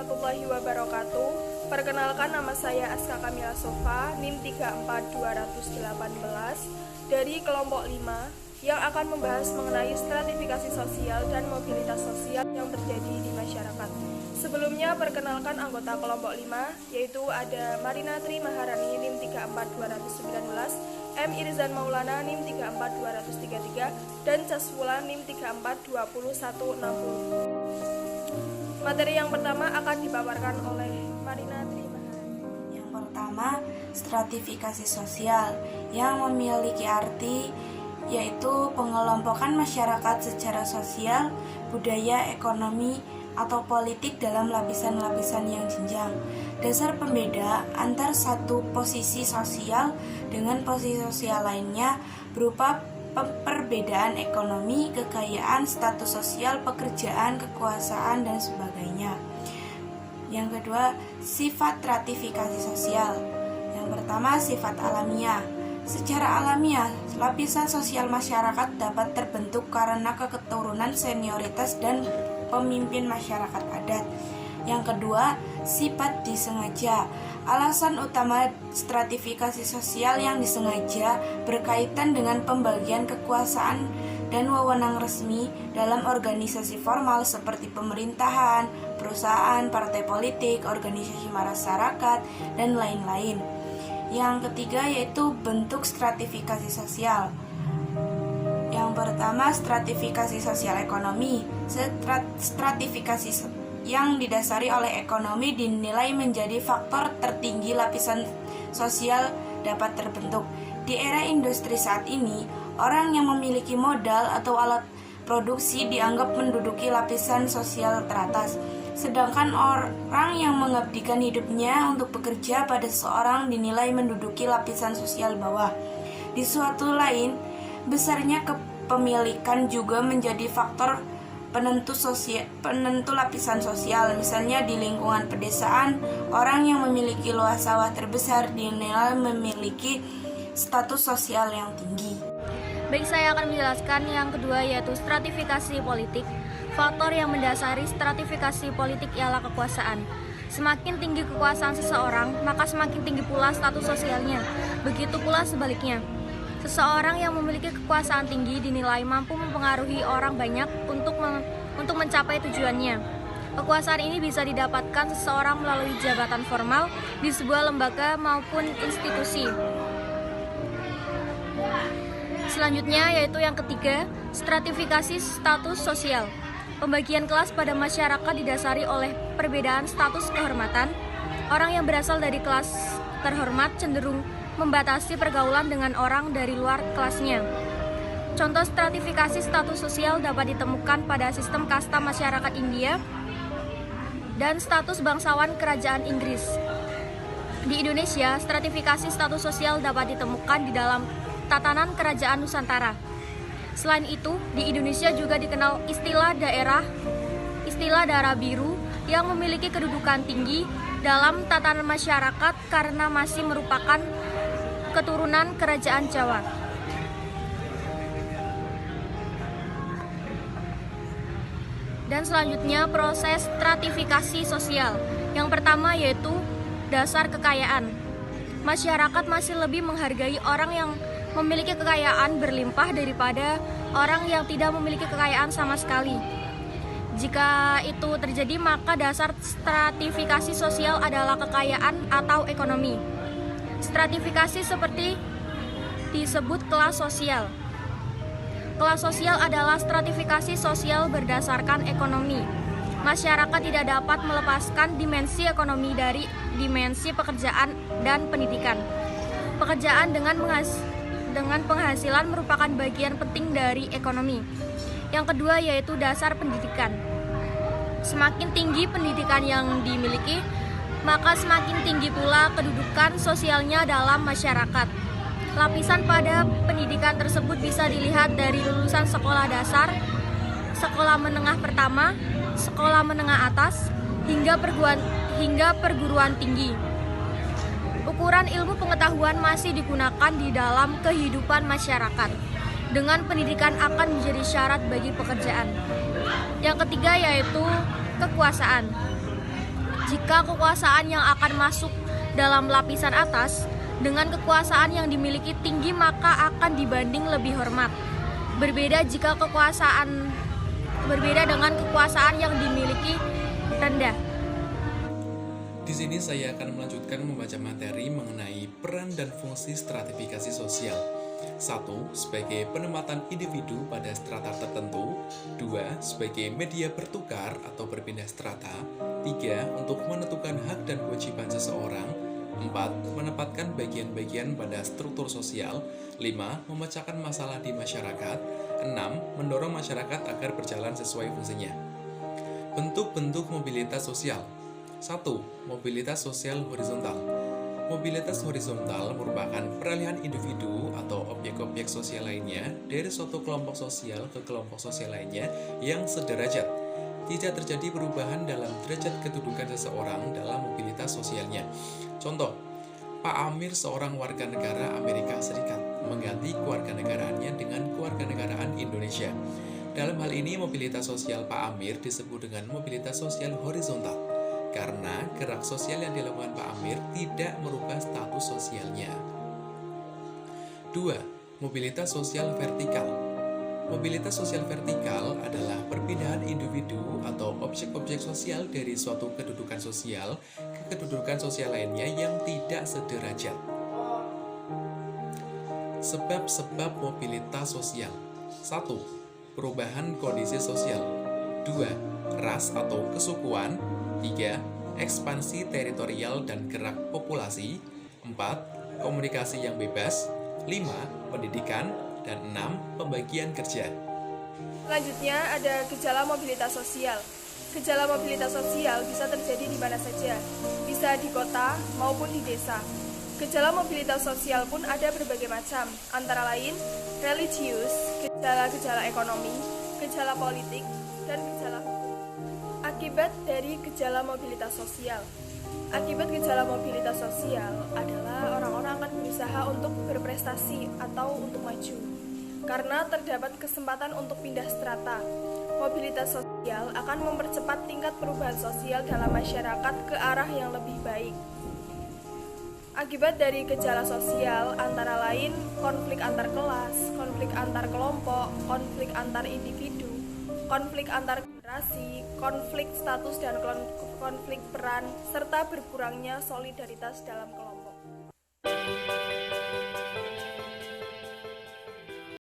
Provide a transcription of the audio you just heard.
warahmatullahi wabarakatuh. Perkenalkan, nama saya Aska Kamila Sofa, NIM 34218 dari kelompok 5 yang akan membahas mengenai stratifikasi sosial dan mobilitas sosial yang terjadi di masyarakat. Sebelumnya, perkenalkan anggota kelompok 5, yaitu ada Marina Tri Maharani NIM 34219, M. Irzan Maulana NIM 34233, dan Caswula NIM 3420160. Materi yang pertama akan dipaparkan oleh Marina Tri Maharani. Yang pertama, stratifikasi sosial yang memiliki arti yaitu pengelompokan masyarakat secara sosial, budaya, ekonomi, atau politik dalam lapisan-lapisan yang jenjang. Dasar pembeda antar satu posisi sosial dengan posisi sosial lainnya berupa perbedaan ekonomi, kekayaan, status sosial, pekerjaan, kekuasaan, dan sebagainya. Yang kedua, sifat stratifikasi sosial. Yang pertama, sifat alamiah. Secara alamiah, lapisan sosial masyarakat dapat terbentuk karena keturunan senioritas dan pemimpin masyarakat adat. Yang kedua, sifat disengaja. Alasan utama stratifikasi sosial yang disengaja berkaitan dengan pembagian kekuasaan dan wewenang resmi dalam organisasi formal seperti pemerintahan, perusahaan, partai politik, organisasi masyarakat, dan lain-lain. Yang ketiga yaitu bentuk stratifikasi sosial. Yang pertama, stratifikasi sosial ekonomi. Stratifikasi yang didasari oleh ekonomi dinilai menjadi faktor tertinggi lapisan sosial dapat terbentuk. Di era industri saat ini, orang yang memiliki modal atau alat produksi dianggap menduduki lapisan sosial teratas. Sedangkan orang yang mengabdikan hidupnya untuk bekerja pada seseorang dinilai menduduki lapisan sosial bawah. Di suatu lain, besarnya kepemilikan juga menjadi faktor penentu lapisan sosial. Misalnya di lingkungan pedesaan, orang yang memiliki luas sawah terbesar dinilai memiliki status sosial yang tinggi. Baik, saya akan menjelaskan yang kedua yaitu stratifikasi politik. Faktor yang mendasari stratifikasi politik ialah kekuasaan. Semakin tinggi kekuasaan seseorang, maka semakin tinggi pula status sosialnya. Begitu pula sebaliknya. Seseorang yang memiliki kekuasaan tinggi dinilai mampu mempengaruhi orang banyak untuk mencapai tujuannya. Kekuasaan ini bisa didapatkan seseorang melalui jabatan formal di sebuah lembaga maupun institusi. Selanjutnya yaitu yang ketiga, stratifikasi status sosial. Pembagian kelas pada masyarakat didasari oleh perbedaan status kehormatan. Orang yang berasal dari kelas terhormat cenderung membatasi pergaulan dengan orang dari luar kelasnya. Contoh stratifikasi status sosial dapat ditemukan pada sistem kasta masyarakat India dan status bangsawan kerajaan Inggris. Di Indonesia, stratifikasi status sosial dapat ditemukan di dalam tatanan kerajaan Nusantara. Selain itu, di Indonesia juga dikenal istilah daerah biru yang memiliki kedudukan tinggi dalam tatanan masyarakat karena masih merupakan keturunan kerajaan Jawa. Dan selanjutnya proses stratifikasi sosial. Yang pertama yaitu dasar kekayaan. Masyarakat masih lebih menghargai orang yang memiliki kekayaan berlimpah daripada orang yang tidak memiliki kekayaan sama sekali. Jika itu terjadi, maka dasar stratifikasi sosial adalah kekayaan atau ekonomi. Stratifikasi seperti disebut kelas sosial. Kelas sosial adalah stratifikasi sosial berdasarkan ekonomi. Masyarakat tidak dapat melepaskan dimensi ekonomi dari dimensi pekerjaan dan pendidikan. Pekerjaan dengan penghasilan merupakan bagian penting dari ekonomi. Yang kedua yaitu dasar pendidikan. Semakin tinggi pendidikan yang dimiliki, maka semakin tinggi pula kedudukan sosialnya dalam masyarakat. Lapisan pada pendidikan tersebut bisa dilihat dari lulusan sekolah dasar, sekolah menengah pertama, sekolah menengah atas, hingga perguruan tinggi. Ukuran ilmu pengetahuan masih digunakan di dalam kehidupan masyarakat. Dengan pendidikan akan menjadi syarat bagi pekerjaan. Yang ketiga yaitu kekuasaan. jika kekuasaan yang akan masuk dalam lapisan atas dengan kekuasaan yang dimiliki tinggi maka akan dibanding lebih hormat. Berbeda dengan kekuasaan yang dimiliki rendah. Di sini saya akan melanjutkan membaca materi mengenai peran dan fungsi stratifikasi sosial. 1. Sebagai penempatan individu pada strata tertentu. 2. Sebagai media bertukar atau berpindah strata. 3. Untuk menentukan hak dan kewajiban seseorang. 4. Menempatkan bagian-bagian pada struktur sosial. 5. Memecahkan masalah di masyarakat. 6. Mendorong masyarakat agar berjalan sesuai fungsinya. Bentuk-bentuk mobilitas sosial. 1. Mobilitas sosial horizontal. Mobilitas horizontal merupakan peralihan individu atau objek-objek sosial lainnya dari suatu kelompok sosial ke kelompok sosial lainnya yang sederajat. Tidak terjadi perubahan dalam derajat kedudukan seseorang dalam mobilitas sosialnya. Contoh, Pak Amir seorang warga negara Amerika Serikat mengganti kewarganegaraannya dengan kewarganegaraan Indonesia. Dalam hal ini, mobilitas sosial Pak Amir disebut dengan mobilitas sosial horizontal karena gerak sosial yang dilakukan Pak Amir tidak merubah status sosialnya. 2. Mobilitas sosial vertikal. Mobilitas sosial vertikal adalah perpindahan individu atau objek-objek sosial dari suatu kedudukan sosial ke kedudukan sosial lainnya yang tidak sederajat. Sebab-sebab mobilitas sosial. 1. Perubahan kondisi sosial. 2. Ras atau kesukuan. 3. Ekspansi teritorial dan gerak populasi. 4. Komunikasi yang bebas. 5. Pendidikan. Dan 6. Pembagian kerja. Selanjutnya ada gejala mobilitas sosial. Gejala mobilitas sosial bisa terjadi di mana saja, bisa di kota maupun di desa. Gejala mobilitas sosial pun ada berbagai macam, antara lain religius, gejala-gejala ekonomi, gejala politik, dan gejala hukum. Akibat dari gejala mobilitas sosial. Akibat gejala mobilitas sosial adalah orang-orang akan berusaha untuk berprestasi atau untuk maju, karena terdapat kesempatan untuk pindah strata. Mobilitas sosial akan mempercepat tingkat perubahan sosial dalam masyarakat ke arah yang lebih baik. Akibat dari gejala sosial antara lain konflik antar kelas, konflik antar kelompok, konflik antar individu, konflik antar generasi, konflik status dan konflik peran, serta berkurangnya solidaritas dalam kelompok.